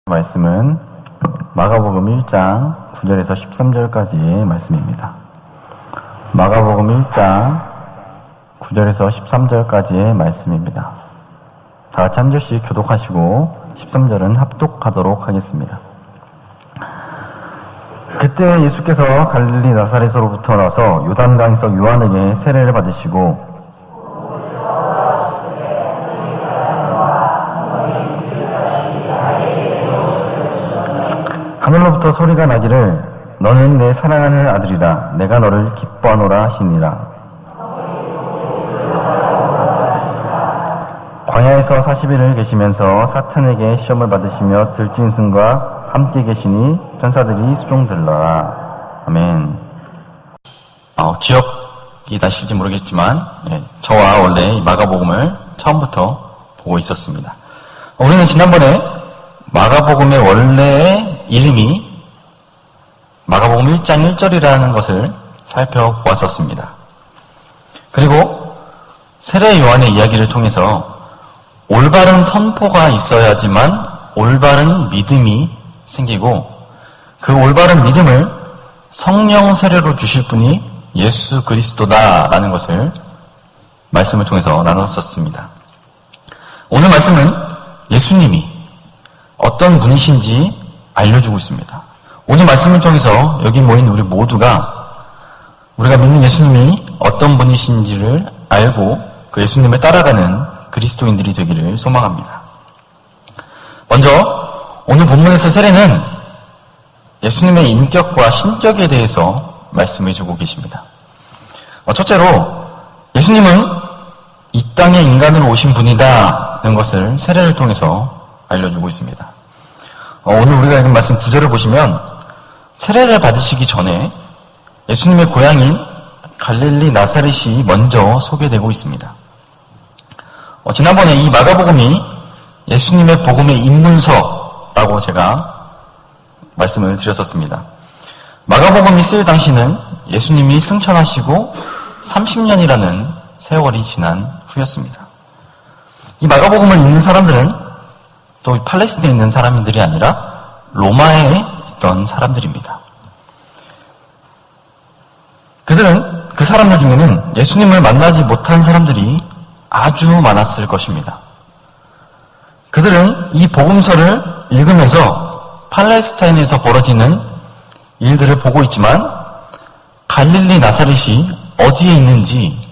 말씀은 마가복음 1장 9절에서 13절까지의 말씀입니다. 마가복음 1장 9절에서 13절까지의 말씀입니다. 다 같이 한 절씩 교독하시고 13절은 합독하도록 하겠습니다. 그때 예수께서 갈릴리 나사렛으로부터 나서 요단강에서 요한에게 세례를 받으시고 하늘로부터 소리가 나기를 너는 내 사랑하는 아들이라 내가 너를 기뻐하노라 하시니라. 광야에서 40일을 계시면서 사탄에게 시험을 받으시며 들짐승과 함께 계시니 천사들이 수종들러라. 아멘. 기억이 나실지 모르겠지만 저와 원래 이 마가복음을 처음부터 보고 있었습니다. 우리는 지난번에 마가복음의 원래의 이름이 마가복음 1장 1절이라는 것을 살펴보았었습니다. 그리고 세례 요한의 이야기를 통해서 올바른 선포가 있어야지만 올바른 믿음이 생기고 그 올바른 믿음을 성령 세례로 주실 분이 예수 그리스도다라는 것을 말씀을 통해서 나눴었습니다. 오늘 말씀은 예수님이 어떤 분이신지 알려주고 있습니다. 오늘 말씀을 통해서 여기 모인 우리 모두가 우리가 믿는 예수님이 어떤 분이신지를 알고 그 예수님을 따라가는 그리스도인들이 되기를 소망합니다. 먼저 오늘 본문에서 세례는 예수님의 인격과 신격에 대해서 말씀해주고 계십니다. 첫째로 예수님은 이 땅에 인간으로 오신 분이다는 것을 세례를 통해서 알려주고 있습니다. 오늘 우리가 읽은 말씀 9절을 보시면 세례를 받으시기 전에 예수님의 고향인 갈릴리 나사렛이 먼저 소개되고 있습니다. 지난번에 이 마가복음이 예수님의 복음의 입문서라고 제가 말씀을 드렸었습니다. 마가복음이 쓰일 당시는 예수님이 승천하시고 30년이라는 세월이 지난 후였습니다. 이 마가복음을 읽는 사람들은 또 팔레스틴에 있는 사람들이 아니라 로마에 있던 사람들입니다. 그들은 그 사람들 중에는 예수님을 만나지 못한 사람들이 아주 많았을 것입니다. 그들은 이 복음서를 읽으면서 팔레스타인에서 벌어지는 일들을 보고 있지만 갈릴리 나사렛이 어디에 있는지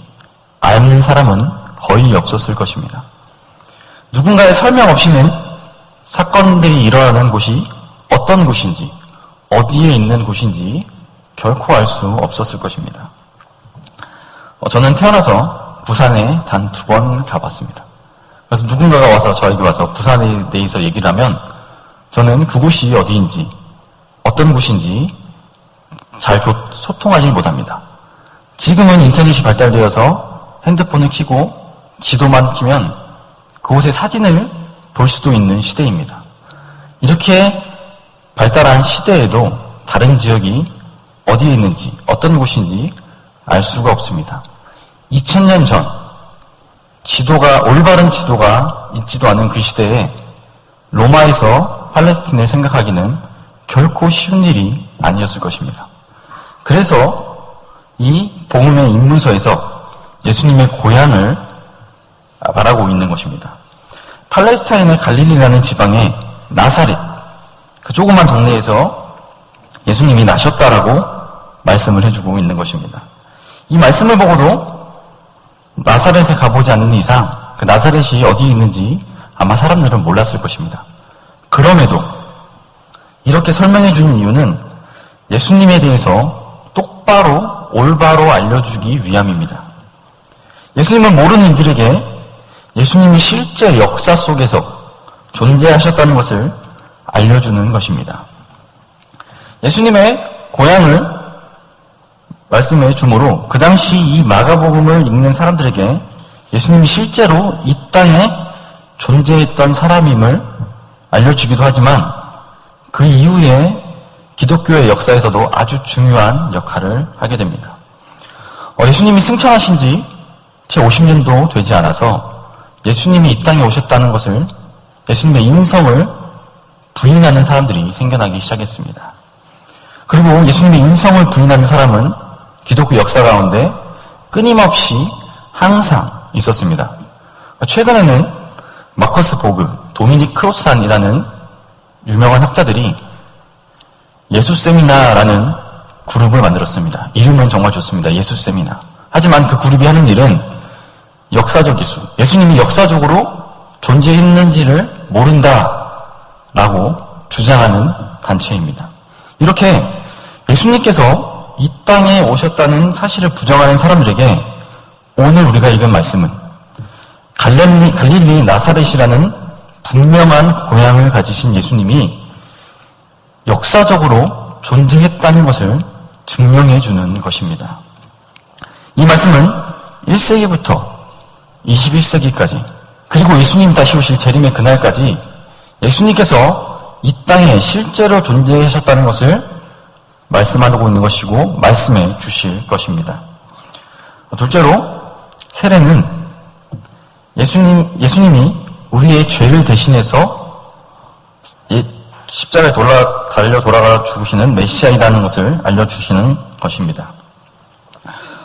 아는 사람은 거의 없었을 것입니다. 누군가의 설명 없이는 사건들이 일어나는 곳이 어떤 곳인지, 어디에 있는 곳인지 결코 알 수 없었을 것입니다. 저는 태어나서 부산에 단 2번 가봤습니다. 그래서 누군가가 와서 저에게 와서 부산에 대해서 얘기를 하면 저는 그곳이 어디인지, 어떤 곳인지 잘 소통하지 못합니다. 지금은 인터넷이 발달되어서 핸드폰을 켜고 지도만 켜면 그곳의 사진을 볼 수도 있는 시대입니다. 이렇게 발달한 시대에도 다른 지역이 어디에 있는지 어떤 곳인지 알 수가 없습니다. 2000년 전 올바른 지도가 있지도 않은 그 시대에 로마에서 팔레스틴을 생각하기는 결코 쉬운 일이 아니었을 것입니다. 그래서 이 복음의 입문서에서 예수님의 고향을 말하고 있는 것입니다. 팔레스타인의 갈릴리라는 지방의 나사렛, 그 조그만 동네에서 예수님이 나셨다라고 말씀을 해주고 있는 것입니다. 이 말씀을 보고도 나사렛에 가보지 않는 이상 그 나사렛이 어디에 있는지 아마 사람들은 몰랐을 것입니다. 그럼에도 이렇게 설명해 주는 이유는 예수님에 대해서 똑바로 올바로 알려주기 위함입니다. 예수님을 모르는 이들에게 예수님이 실제 역사 속에서 존재하셨다는 것을 알려주는 것입니다. 예수님의 고향을 말씀해 주므로 그 당시 이 마가복음을 읽는 사람들에게 예수님이 실제로 이 땅에 존재했던 사람임을 알려주기도 하지만 그 이후에 기독교의 역사에서도 아주 중요한 역할을 하게 됩니다. 예수님이 승천하신 지 채 50년도 되지 않아서 예수님이 이 땅에 오셨다는 것을 예수님의 인성을 부인하는 사람들이 생겨나기 시작했습니다. 그리고 예수님의 인성을 부인하는 사람은 기독교 역사 가운데 끊임없이 항상 있었습니다. 최근에는 마커스 보그, 도미닉 크로산이라는 유명한 학자들이 예수 세미나라는 그룹을 만들었습니다. 이름은 정말 좋습니다. 예수 세미나. 하지만 그 그룹이 하는 일은 역사적 예수, 예수님이 역사적으로 존재했는지를 모른다라고 주장하는 단체입니다. 이렇게 예수님께서 이 땅에 오셨다는 사실을 부정하는 사람들에게 오늘 우리가 읽은 말씀은 갈릴리 나사렛이라는 분명한 고향을 가지신 예수님이 역사적으로 존재했다는 것을 증명해 주는 것입니다. 이 말씀은 1세기부터 21세기까지 그리고 예수님이 다시 오실 재림의 그날까지 예수님께서 이 땅에 실제로 존재하셨다는 것을 말씀하고 있는 것이고 말씀해 주실 것입니다. 둘째로 세례는 예수님이 우리의 죄를 대신해서 십자가에 달려 돌아가 죽으시는 메시아이라는 것을 알려주시는 것입니다.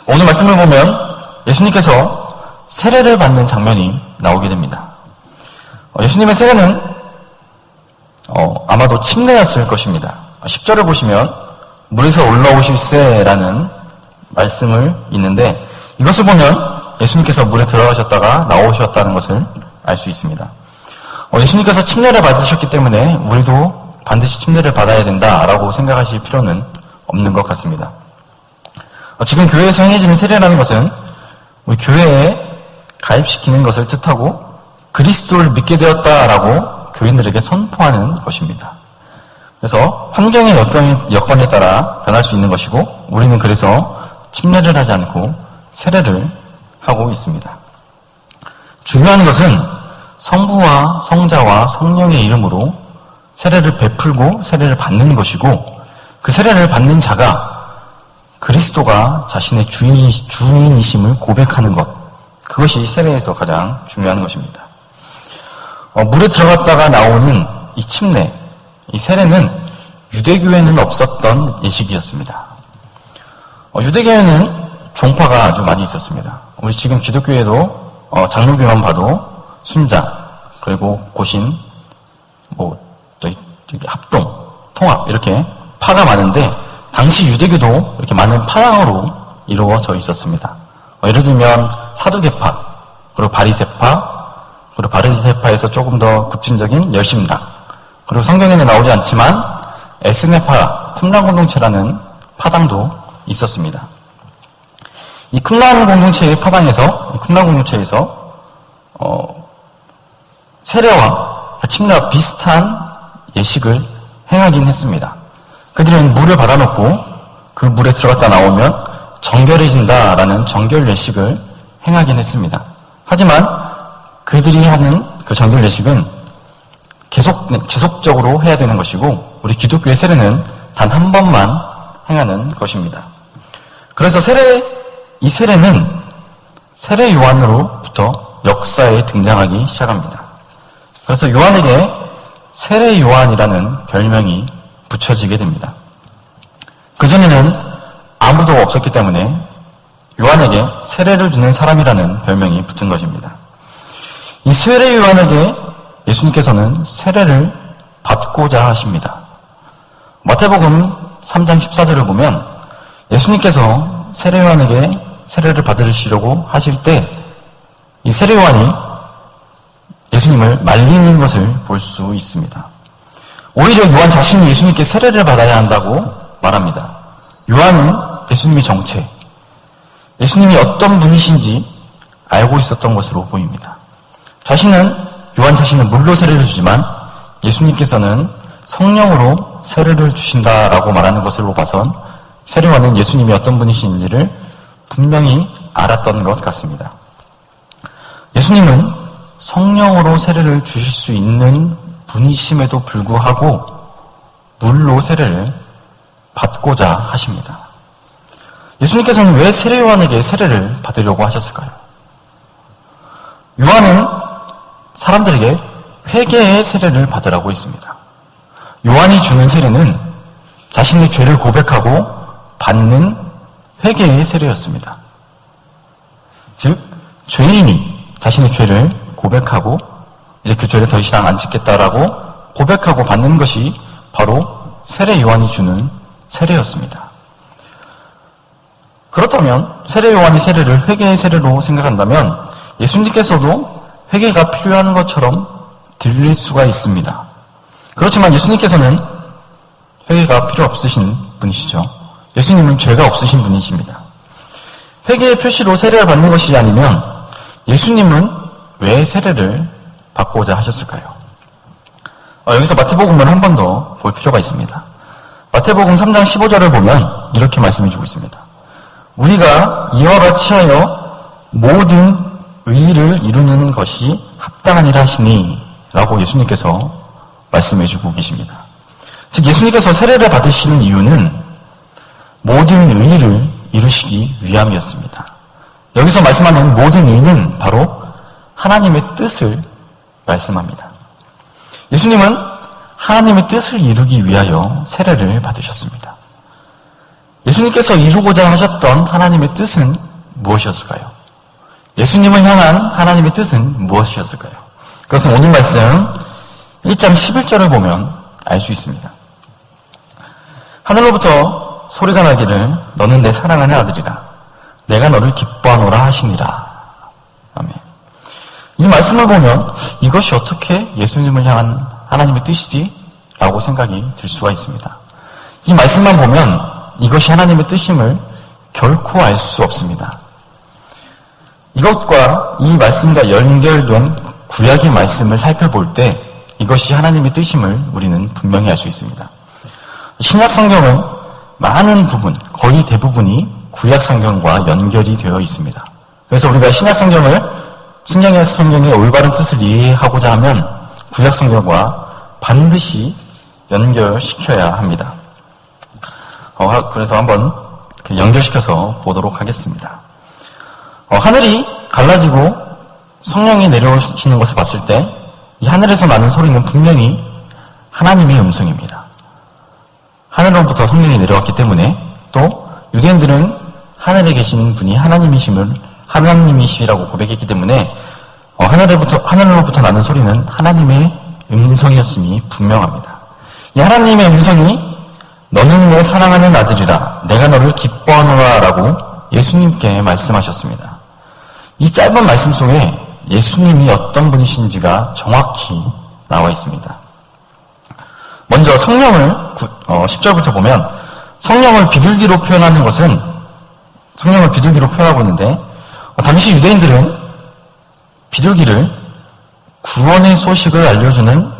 오늘 말씀을 보면 예수님께서 세례를 받는 장면이 나오게 됩니다. 예수님의 세례는 아마도 침례였을 것입니다. 10절을 보시면 물에서 올라오실세라는 말씀을 있는데 이것을 보면 예수님께서 물에 들어가셨다가 나오셨다는 것을 알 수 있습니다. 예수님께서 침례를 받으셨기 때문에 우리도 반드시 침례를 받아야 된다라고 생각하실 필요는 없는 것 같습니다. 지금 교회에서 행해지는 세례라는 것은 우리 교회에 가입시키는 것을 뜻하고 그리스도를 믿게 되었다라고 교인들에게 선포하는 것입니다. 그래서 환경의 여건에 따라 변할 수 있는 것이고 우리는 그래서 침례를 하지 않고 세례를 하고 있습니다. 중요한 것은 성부와 성자와 성령의 이름으로 세례를 베풀고 세례를 받는 것이고 그 세례를 받는 자가 그리스도가 자신의 주인이심을 고백하는 것, 그것이 세례에서 가장 중요한 것입니다. 물에 들어갔다가 나오는 이 침례, 이 세례는 유대교에는 없었던 예식이었습니다. 유대교에는 종파가 아주 많이 있었습니다. 우리 지금 기독교에도 장로교만 봐도 순자, 그리고 고신, 합동, 통합 이렇게 파가 많은데 당시 유대교도 이렇게 많은 파당으로 이루어져 있었습니다. 예를 들면 사두개파, 그리고 바리새파, 그리고 바리새파에서 조금 더 급진적인 열심당, 그리고 성경에는 나오지 않지만 에스네파, 쿰란 공동체라는 파당도 있었습니다. 이 쿰란 공동체의 쿰란 공동체에서 세례와 침례와 비슷한 예식을 행하긴 했습니다. 그들은 물을 받아놓고 그 물에 들어갔다 나오면 정결해진다라는 정결 예식을 행하긴 했습니다. 하지만 그들이 하는 그 정결 예식은 지속적으로 해야 되는 것이고 우리 기독교의 세례는 단 한 번만 행하는 것입니다. 그래서 이 세례는 세례 요한으로부터 역사에 등장하기 시작합니다. 그래서 요한에게 세례 요한이라는 별명이 붙여지게 됩니다. 그전에는 아무도 없었기 때문에 요한에게 세례를 주는 사람이라는 별명이 붙은 것입니다. 이 세례 요한에게 예수님께서는 세례를 받고자 하십니다. 마태복음 3장 14절을 보면 예수님께서 세례 요한에게 세례를 받으시려고 하실 때 이 세례 요한이 예수님을 말리는 것을 볼 수 있습니다. 오히려 요한 자신이 예수님께 세례를 받아야 한다고 말합니다. 요한은 예수님의 정체, 예수님이 어떤 분이신지 알고 있었던 것으로 보입니다. 요한 자신은 물로 세례를 주지만 예수님께서는 성령으로 세례를 주신다라고 말하는 것으로 봐선 세례 요한은 예수님이 어떤 분이신지를 분명히 알았던 것 같습니다. 예수님은 성령으로 세례를 주실 수 있는 분이심에도 불구하고 물로 세례를 받고자 하십니다. 예수님께서는 왜 세례 요한에게 세례를 받으려고 하셨을까요? 요한은 사람들에게 회개의 세례를 받으라고 했습니다. 요한이 주는 세례는 자신의 죄를 고백하고 받는 회개의 세례였습니다. 즉, 죄인이 자신의 죄를 고백하고 이제 그 죄를 더 이상 안 짓겠다라고 고백하고 받는 것이 바로 세례 요한이 주는 세례였습니다. 그렇다면 세례 요한이 세례를 회개의 세례로 생각한다면 예수님께서도 회개가 필요한 것처럼 들릴 수가 있습니다. 그렇지만 예수님께서는 회개가 필요 없으신 분이시죠. 예수님은 죄가 없으신 분이십니다. 회개의 표시로 세례를 받는 것이 아니면 예수님은 왜 세례를 받고자 하셨을까요? 여기서 마태복음을 한 번 더 볼 필요가 있습니다. 마태복음 3장 15절을 보면 이렇게 말씀해주고 있습니다. 우리가 이와 같이 하여 모든 의의를 이루는 것이 합당하니라 하시니 라고 예수님께서 말씀해주고 계십니다. 즉 예수님께서 세례를 받으시는 이유는 모든 의의를 이루시기 위함이었습니다. 여기서 말씀하는 모든 의의는 바로 하나님의 뜻을 말씀합니다. 예수님은 하나님의 뜻을 이루기 위하여 세례를 받으셨습니다. 예수님께서 이루고자 하셨던 하나님의 뜻은 무엇이었을까요? 예수님을 향한 하나님의 뜻은 무엇이었을까요? 그것은 오늘 말씀 1장 11절을 보면 알 수 있습니다. 하늘로부터 소리가 나기를 너는 내 사랑하는 아들이라 내가 너를 기뻐하노라 하시니라. 아멘. 이 말씀을 보면 이것이 어떻게 예수님을 향한 하나님의 뜻이지? 라고 생각이 들 수가 있습니다. 이 말씀만 보면 이것이 하나님의 뜻임을 결코 알 수 없습니다. 이것과 이 말씀과 연결된 구약의 말씀을 살펴볼 때 이것이 하나님의 뜻임을 우리는 분명히 알 수 있습니다. 신약 성경은 많은 부분, 거의 대부분이 구약 성경과 연결이 되어 있습니다. 그래서 우리가 신약 성경의 올바른 뜻을 이해하고자 하면 구약 성경과 반드시 연결시켜야 합니다. 그래서 한번 연결시켜서 보도록 하겠습니다. 하늘이 갈라지고 성령이 내려오시는 것을 봤을 때 이 하늘에서 나는 소리는 분명히 하나님의 음성입니다. 하늘로부터 성령이 내려왔기 때문에 또 유대인들은 하늘에 계신 분이 하나님이시라고 고백했기 때문에 하늘로부터 나는 소리는 하나님의 음성이었음이 분명합니다. 이 하나님의 음성이 너는 내 사랑하는 아들이라 내가 너를 기뻐하노라 라고 예수님께 말씀하셨습니다. 이 짧은 말씀 속에 예수님이 어떤 분이신지가 정확히 나와 있습니다. 먼저 성령을 10절부터 보면 성령을 비둘기로 표현하고 있는데 당시 유대인들은 비둘기를 구원의 소식을 알려주는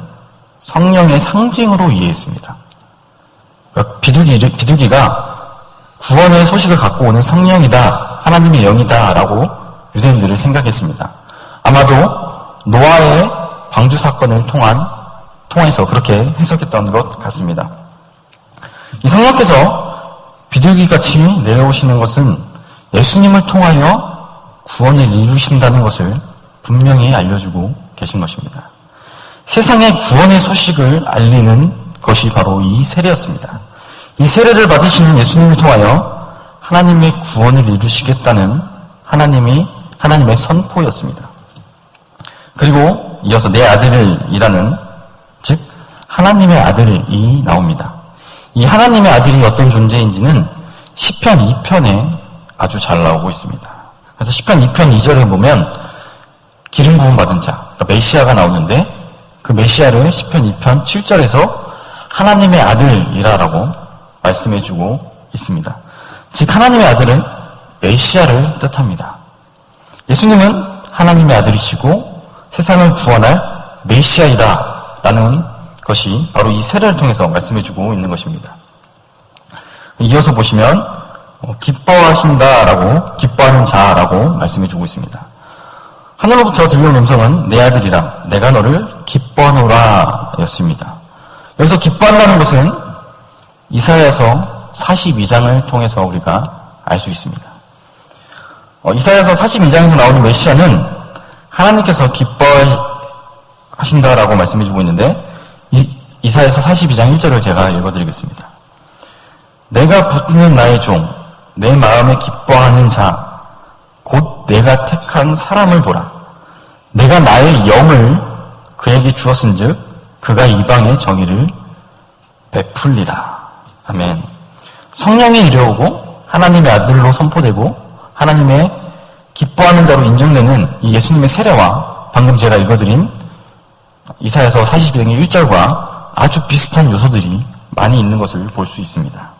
성령의 상징으로 이해했습니다. 비둘기가 구원의 소식을 갖고 오는 성령이다, 하나님의 영이다 라고 유대인들을 생각했습니다. 아마도 노아의 방주 사건을 통해서 그렇게 해석했던 것 같습니다. 이 성령께서 비둘기같이 내려오시는 것은 예수님을 통하여 구원을 이루신다는 것을 분명히 알려주고 계신 것입니다. 세상에 구원의 소식을 알리는 것이 바로 이 세례였습니다. 이 세례를 받으시는 예수님을 통하여 하나님의 구원을 이루시겠다는 하나님의 선포였습니다. 그리고 이어서 내 아들이라는 즉 하나님의 아들이 나옵니다. 이 하나님의 아들이 어떤 존재인지는 시편 2편에 아주 잘 나오고 있습니다. 그래서 시편 2편 2절에 보면 기름 부음 받은 자, 그러니까 메시아가 나오는데 그 메시아를 시편 2편 7절에서 하나님의 아들이라고 말씀해주고 있습니다. 즉 하나님의 아들은 메시아를 뜻합니다. 예수님은 하나님의 아들이시고 세상을 구원할 메시아이다라는 것이 바로 이 세례를 통해서 말씀해주고 있는 것입니다. 이어서 보시면 기뻐하신다라고 기뻐하는 자라고 말씀해주고 있습니다. 하늘로부터 들려온 음성은 내 아들이라 내가 너를 기뻐하노라 였습니다. 여기서 기뻐한다는 것은 이사야서 42장을 통해서 우리가 알 수 있습니다. 이사야서 42장에서 나오는 메시아는 하나님께서 기뻐하신다라고 말씀해주고 있는데 이 이사야서 42장 1절을 제가 읽어드리겠습니다. 내가 붙드는 나의 종, 내 마음에 기뻐하는 자, 곧 내가 택한 사람을 보라. 내가 나의 영을 그에게 주었은즉 그가 이방의 정의를 베풀리라. 아멘. 성령이 이르오고 하나님의 아들로 선포되고 하나님의 기뻐하는 자로 인정되는 이 예수님의 세례와 방금 제가 읽어드린 이사야서 42장의 1절과 아주 비슷한 요소들이 많이 있는 것을 볼 수 있습니다.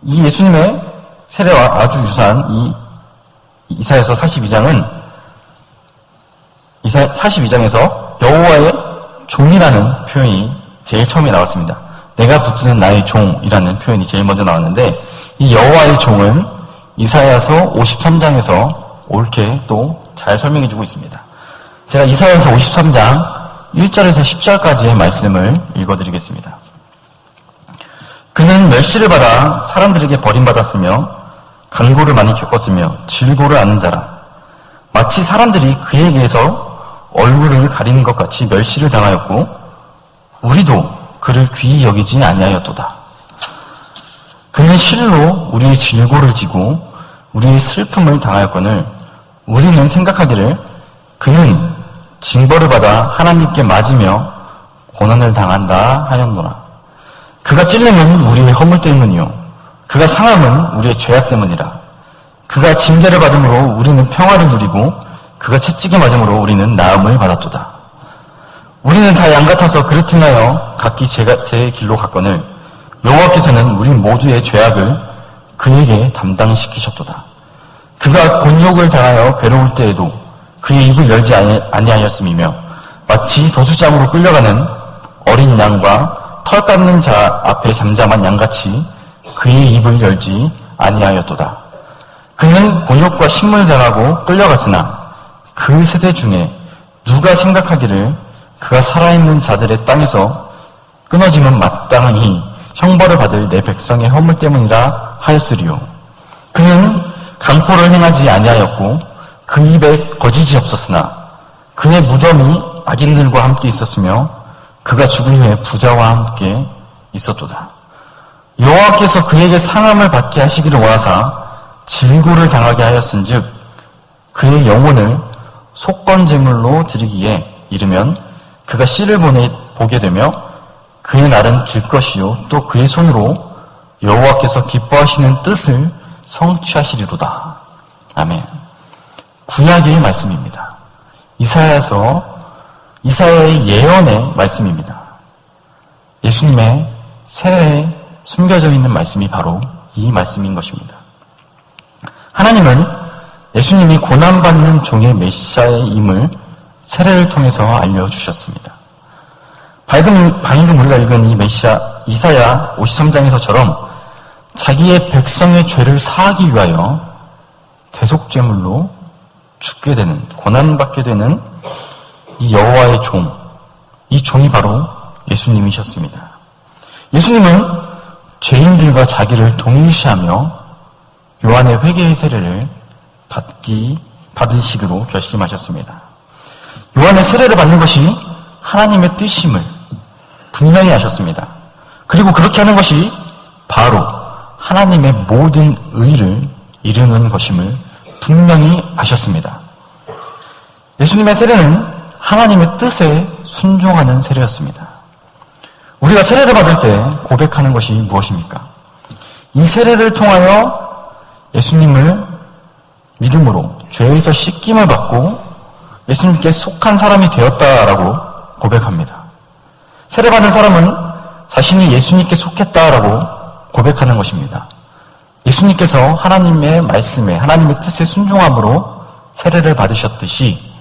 이 예수님의 세례와 아주 유사한 이 이사야서 42장은 42장에서 여호와의 종이라는 표현이 제일 처음에 나왔습니다. 내가 붙드는 나의 종이라는 표현이 제일 먼저 나왔는데 이 여호와의 종은 이사야서 53장에서 옳게 또 잘 설명해주고 있습니다. 제가 이사야서 53장 1절에서 10절까지의 말씀을 읽어드리겠습니다. 그는 멸시를 받아 사람들에게 버림받았으며 간고를 많이 겪었으며 질고를 앓는 자라. 마치 사람들이 그에게서 얼굴을 가리는 것 같이 멸시를 당하였고 우리도 그를 귀히 여기지 아니하였도다. 그는 실로 우리의 질고를 지고 우리의 슬픔을 당하였거늘 우리는 생각하기를 그는 징벌을 받아 하나님께 맞으며 고난을 당한다 하였노라. 그가 찔림은 우리의 허물 때문이요 그가 상함은 우리의 죄악 때문이라. 그가 징계를 받음으로 우리는 평화를 누리고 그가 채찍에 맞음으로 우리는 나음을 받았도다. 우리는 다 양 같아서 그릇 행하여 각기 제 길로 갔거늘 여호와께서는 우리 모두의 죄악을 그에게 담당시키셨도다. 그가 곤욕을 당하여 괴로울 때에도 그의 입을 열지 아니하였음이며 마치 도수장으로 끌려가는 어린 양과 털 깎는 자 앞에 잠잠한 양같이 그의 입을 열지 아니하였도다. 그는 곤욕과 신문을 당하고 끌려갔으나 그 세대 중에 누가 생각하기를 그가 살아있는 자들의 땅에서 끊어지면 마땅히 형벌을 받을 내 백성의 허물 때문이라 하였으리요. 그는 강포를 행하지 아니하였고 그 입에 거짓이 없었으나 그의 무덤이 악인들과 함께 있었으며 그가 죽은 후에 부자와 함께 있었도다. 여호와께서 그에게 상함을 받게 하시기를 원하사 질고를 당하게 하였은즉 그의 영혼을 속건제물로 드리기에 이르면 그가 씨를 보게 되며 그의 날은 길 것이요 또 그의 손으로 여호와께서 기뻐하시는 뜻을 성취하시리로다. 아멘. 구약의 말씀입니다. 이사야의 예언의 말씀입니다. 예수님의 세례에 숨겨져 있는 말씀이 바로 이 말씀인 것입니다. 하나님은 예수님이 고난받는 종의 메시아임을 세례를 통해서 알려주셨습니다. 방금 우리가 읽은 이 메시아 이사야 53장에서처럼 자기의 백성의 죄를 사하기 위하여 대속죄물로 죽게 되는, 고난받게 되는 이 여호와의 종, 이 종이 바로 예수님이셨습니다. 예수님은 죄인들과 자기를 동일시하며 요한의 회개의 세례를 받으시기로 결심하셨습니다. 요한의 세례를 받는 것이 하나님의 뜻임을 분명히 하셨습니다. 그리고 그렇게 하는 것이 바로 하나님의 모든 의를 이루는 것임을 분명히 아셨습니다. 예수님의 세례는 하나님의 뜻에 순종하는 세례였습니다. 우리가 세례를 받을 때 고백하는 것이 무엇입니까? 이 세례를 통하여 예수님을 믿음으로 죄에서 씻김을 받고 예수님께 속한 사람이 되었다라고 고백합니다. 세례받은 사람은 자신이 예수님께 속했다라고 고백하는 것입니다. 예수님께서 하나님의 말씀에, 하나님의 뜻에 순종함으로 세례를 받으셨듯이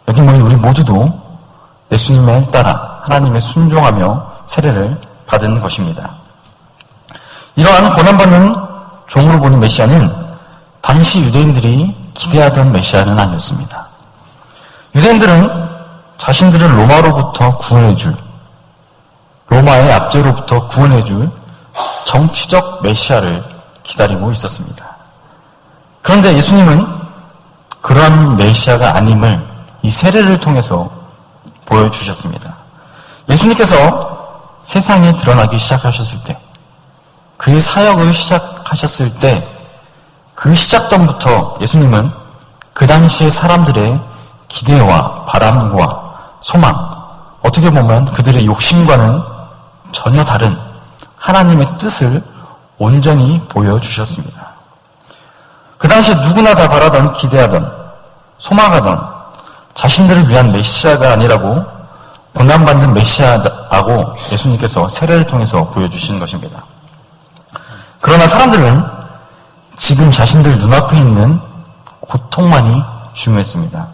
여기 모인 우리 모두도 예수님에 따라 하나님의 순종하며 세례를 받은 것입니다. 이러한 고난받는 종으로 보는 메시아는 당시 유대인들이 기대하던 메시아는 아니었습니다. 유대인들은 자신들을 로마로부터 구원해줄, 로마의 압제로부터 구원해줄 정치적 메시아를 기다리고 있었습니다. 그런데 예수님은 그러한 메시아가 아님을 이 세례를 통해서 보여주셨습니다. 예수님께서 세상에 드러나기 시작하셨을 때, 그의 사역을 시작하셨을 때, 그 시작전부터 예수님은 그 당시의 사람들의 기대와 바람과 소망, 어떻게 보면 그들의 욕심과는 전혀 다른 하나님의 뜻을 온전히 보여주셨습니다. 그 당시에 누구나 다 바라던, 기대하던, 소망하던 자신들을 위한 메시아가 아니라고 고난받는 메시아라고 예수님께서 세례를 통해서 보여주신 것입니다. 그러나 사람들은 지금 자신들 눈앞에 있는 고통만이 중요했습니다.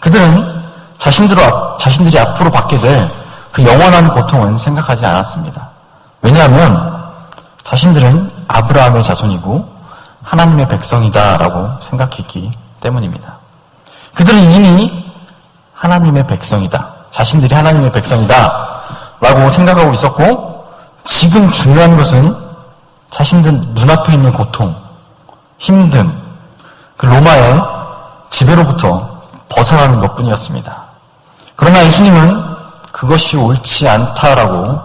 그들은 자신들이 앞으로 받게 될 그 영원한 고통은 생각하지 않았습니다. 왜냐하면 자신들은 아브라함의 자손이고 하나님의 백성이다라고 생각했기 때문입니다. 그들은 이미 하나님의 백성이다, 자신들이 하나님의 백성이다 라고 생각하고 있었고, 지금 중요한 것은 자신들 눈앞에 있는 고통, 힘듦, 그 로마의 지배로부터 벗어나는 것뿐이었습니다. 그러나 예수님은 그것이 옳지 않다라고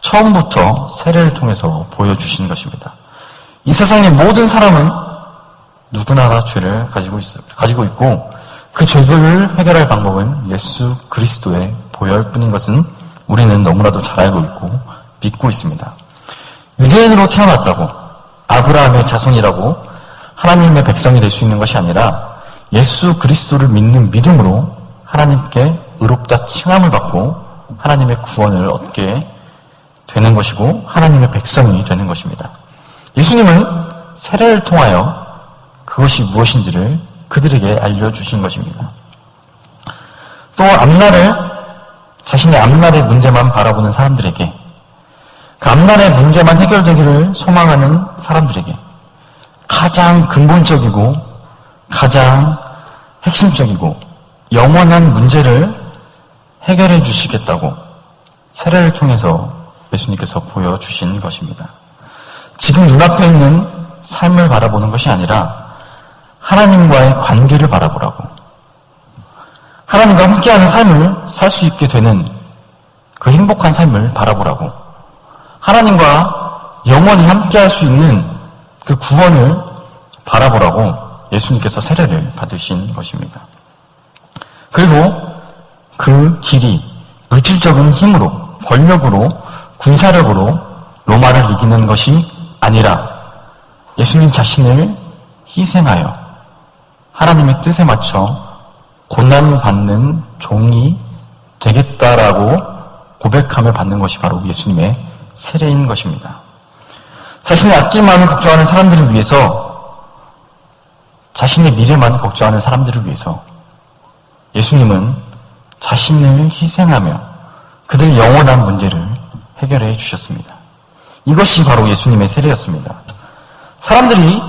처음부터 세례를 통해서 보여주신 것입니다. 이 세상의 모든 사람은 누구나 다 죄를 가지고 있고, 그 죄를 해결할 방법은 예수 그리스도의 보혈뿐인 것은 우리는 너무나도 잘 알고 있고 믿고 있습니다. 유대인으로 태어났다고 아브라함의 자손이라고 하나님의 백성이 될 수 있는 것이 아니라 예수 그리스도를 믿는 믿음으로 하나님께 의롭다 칭함을 받고 하나님의 구원을 얻게 되는 것이고 하나님의 백성이 되는 것입니다. 예수님은 세례를 통하여 그것이 무엇인지를 그들에게 알려주신 것입니다. 또 자신의 앞날의 문제만 바라보는 사람들에게, 그 앞날의 문제만 해결되기를 소망하는 사람들에게 가장 근본적이고 가장 핵심적이고 영원한 문제를 해결해 주시겠다고 세례를 통해서 예수님께서 보여주신 것입니다. 지금 눈앞에 있는 삶을 바라보는 것이 아니라 하나님과의 관계를 바라보라고, 하나님과 함께하는 삶을 살 수 있게 되는 그 행복한 삶을 바라보라고, 하나님과 영원히 함께할 수 있는 그 구원을 바라보라고 예수님께서 세례를 받으신 것입니다. 그리고 그 길이 물질적인 힘으로, 권력으로, 군사력으로 로마를 이기는 것이 아니라 예수님 자신을 희생하여 하나님의 뜻에 맞춰 고난받는 종이 되겠다라고 고백함을 받는 것이 바로 예수님의 세례인 것입니다. 자신의 앞길만 걱정하는 사람들을 위해서, 자신의 미래만 걱정하는 사람들을 위해서 예수님은 자신을 희생하며 그들 영원한 문제를 해결해 주셨습니다. 이것이 바로 예수님의 세례였습니다. 사람들이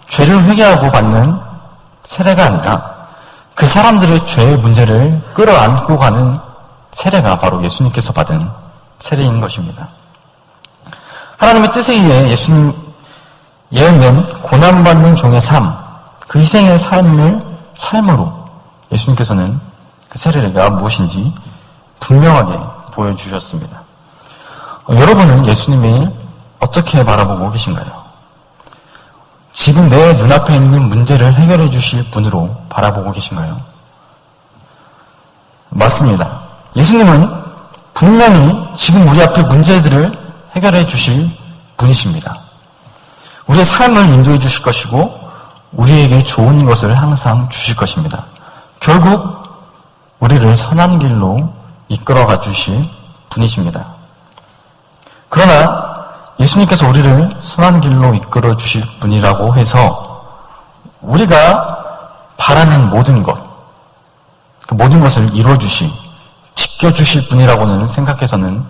죄를 회개하고 받는 세례가 아니라 그 사람들의 죄의 문제를 끌어안고 가는 세례가 바로 예수님께서 받은 세례인 것입니다. 하나님의 뜻에 의해 예수님 예언된 고난받는 종의 삶, 그 희생의 삶으로 예수님께서는 그 세례가 무엇인지 분명하게 보여주셨습니다. 여러분은 예수님을 어떻게 바라보고 계신가요? 지금 내 눈앞에 있는 문제를 해결해 주실 분으로 바라보고 계신가요? 맞습니다. 예수님은 분명히 지금 우리 앞에 문제들을 해결해 주실 분이십니다. 우리의 삶을 인도해 주실 것이고 우리에게 좋은 것을 항상 주실 것입니다. 결국 우리를 선한 길로 이끌어가 주실 분이십니다. 그러나 예수님께서 우리를 선한 길로 이끌어 주실 분이라고 해서 우리가 바라는 모든 것, 그 모든 것을 이루어 주실, 지켜주실 분이라고는 생각해서는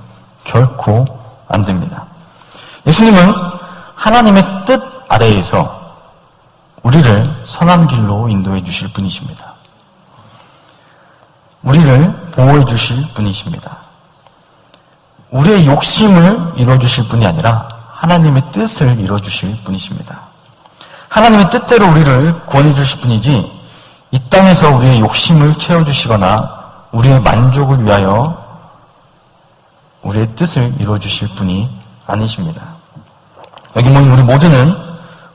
결코 안 됩니다. 예수님은 하나님의 뜻 아래에서 우리를 선한 길로 인도해 주실 분이십니다. 우리를 보호해 주실 분이십니다. 우리의 욕심을 이루어 주실 분이 아니라 하나님의 뜻을 이루어 주실 분이십니다. 하나님의 뜻대로 우리를 구원해 주실 분이지 이 땅에서 우리의 욕심을 채워주시거나 우리의 만족을 위하여 우리의 뜻을 이루어주실 분이 아니십니다. 여기 모인 우리 모두는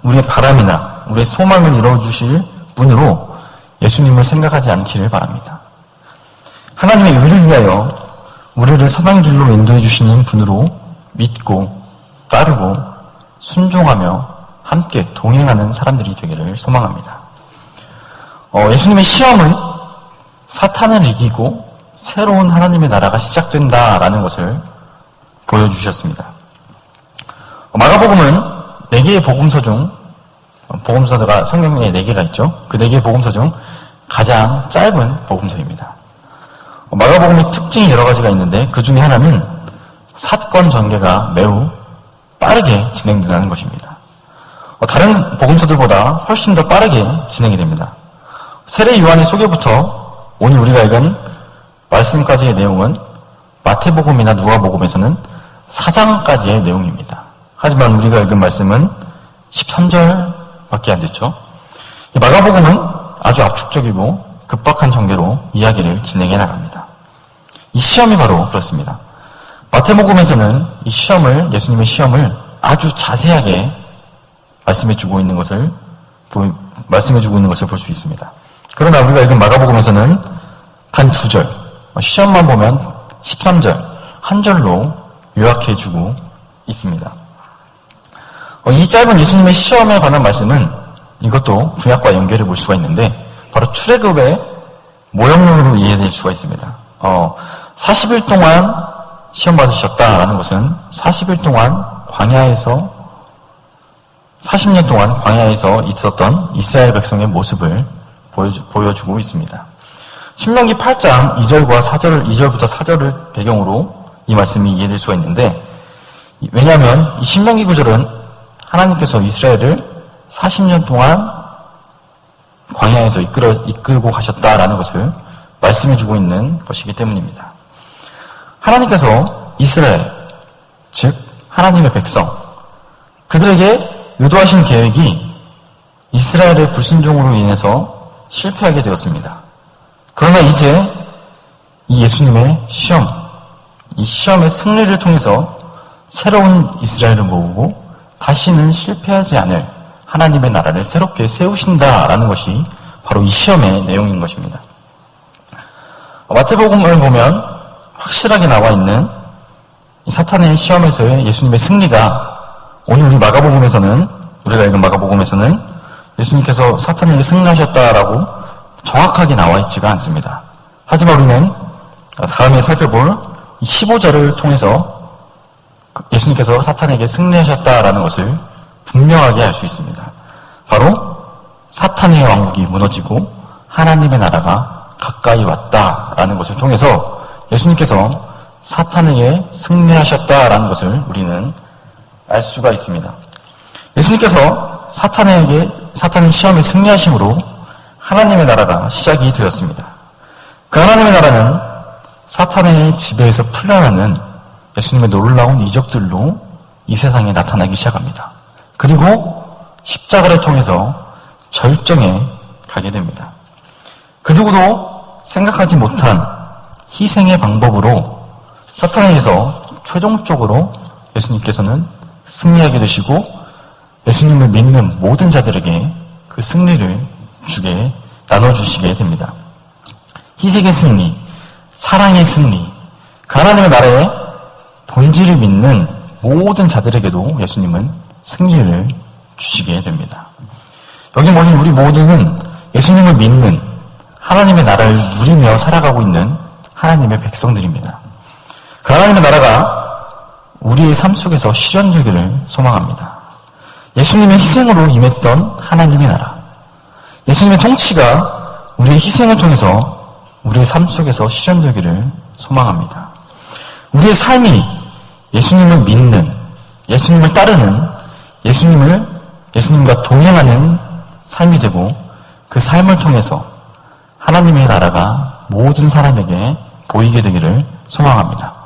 우리의 바람이나 우리의 소망을 이루어주실 분으로 예수님을 생각하지 않기를 바랍니다. 하나님의 의를 위하여 우리를 선한 길로 인도해 주시는 분으로 믿고 따르고 순종하며 함께 동행하는 사람들이 되기를 소망합니다. 예수님의 시험은 사탄을 이기고 새로운 하나님의 나라가 시작된다라는 것을 보여주셨습니다. 마가복음은 4개의 복음서 중, 복음서가 성경에 4개가 있죠. 그 4개의 복음서 중 가장 짧은 복음서입니다. 마가복음의 특징이 여러 가지가 있는데 그 중에 하나는 사건 전개가 매우 빠르게 진행된다는 것입니다. 다른 복음서들보다 훨씬 더 빠르게 진행이 됩니다. 세례 요한의 소개부터 오늘 우리가 읽은 말씀까지의 내용은 마태복음이나 누가복음에서는 4장까지의 내용입니다. 하지만 우리가 읽은 말씀은 13절밖에 안 됐죠. 마가복음은 아주 압축적이고 급박한 전개로 이야기를 진행해 나갑니다. 이 시험이 바로 그렇습니다. 마태복음에서는 이 시험을, 예수님의 시험을 아주 자세하게 말씀해주고 있는 것을 볼 수 있습니다. 그러나 우리가 읽은 마가복음에서는 단 2절, 시험만 보면 13절, 한 절로 요약해주고 있습니다. 이 짧은 예수님의 시험에 관한 말씀은 이것도 구약과 연결해 볼 수가 있는데 바로 출애굽의 모형론으로 이해될 수가 있습니다. 40일 동안 시험 받으셨다라는 것은 40일 동안 40년 동안 광야에서 있었던 이스라엘 백성의 모습을 보여주고 있습니다. 신명기 8장 2절부터 4절을 배경으로 이 말씀이 이해될 수가 있는데, 왜냐하면 이 신명기 구절은 하나님께서 이스라엘을 40년 동안 광야에서 이끌고 가셨다라는 것을 말씀해주고 있는 것이기 때문입니다. 하나님께서 이스라엘, 즉 하나님의 백성, 그들에게 의도하신 계획이 이스라엘의 불순종으로 인해서 실패하게 되었습니다. 그러나 이제 이 예수님의 시험, 이 시험의 승리를 통해서 새로운 이스라엘을 모으고 다시는 실패하지 않을 하나님의 나라를 새롭게 세우신다라는 것이 바로 이 시험의 내용인 것입니다. 마태복음을 보면 확실하게 나와 있는 이 사탄의 시험에서의 예수님의 승리가 오늘 우리가 읽은 마가복음에서는 예수님께서 사탄에게 승리하셨다라고 정확하게 나와 있지가 않습니다. 하지만 우리는 다음에 살펴볼 15절을 통해서 예수님께서 사탄에게 승리하셨다라는 것을 분명하게 알 수 있습니다. 바로 사탄의 왕국이 무너지고 하나님의 나라가 가까이 왔다라는 것을 통해서 예수님께서 사탄에게 승리하셨다라는 것을 우리는 알 수가 있습니다. 예수님께서 사탄의 시험에 승리하심으로 하나님의 나라가 시작이 되었습니다. 그 하나님의 나라는 사탄의 지배에서 풀려나는 예수님의 놀라운 이적들로 이 세상에 나타나기 시작합니다. 그리고 십자가를 통해서 절정에 가게 됩니다. 그 누구도 생각하지 못한 희생의 방법으로 사탄에게서 최종적으로 예수님께서는 승리하게 되시고 예수님을 믿는 모든 자들에게 그 승리를 나눠주시게 됩니다. 희생의 승리, 사랑의 승리, 그 하나님의 나라의 본질을 믿는 모든 자들에게도 예수님은 승리를 주시게 됩니다. 여기 모인 우리 모두는 예수님을 믿는 하나님의 나라를 누리며 살아가고 있는 하나님의 백성들입니다. 그 하나님의 나라가 우리의 삶 속에서 실현되기를 소망합니다. 예수님의 희생으로 임했던 하나님의 나라, 예수님의 통치가 우리의 희생을 통해서 우리의 삶 속에서 실현되기를 소망합니다. 우리의 삶이 예수님을 믿는, 예수님을 따르는, 예수님과 동행하는 삶이 되고 그 삶을 통해서 하나님의 나라가 모든 사람에게 보이게 되기를 소망합니다.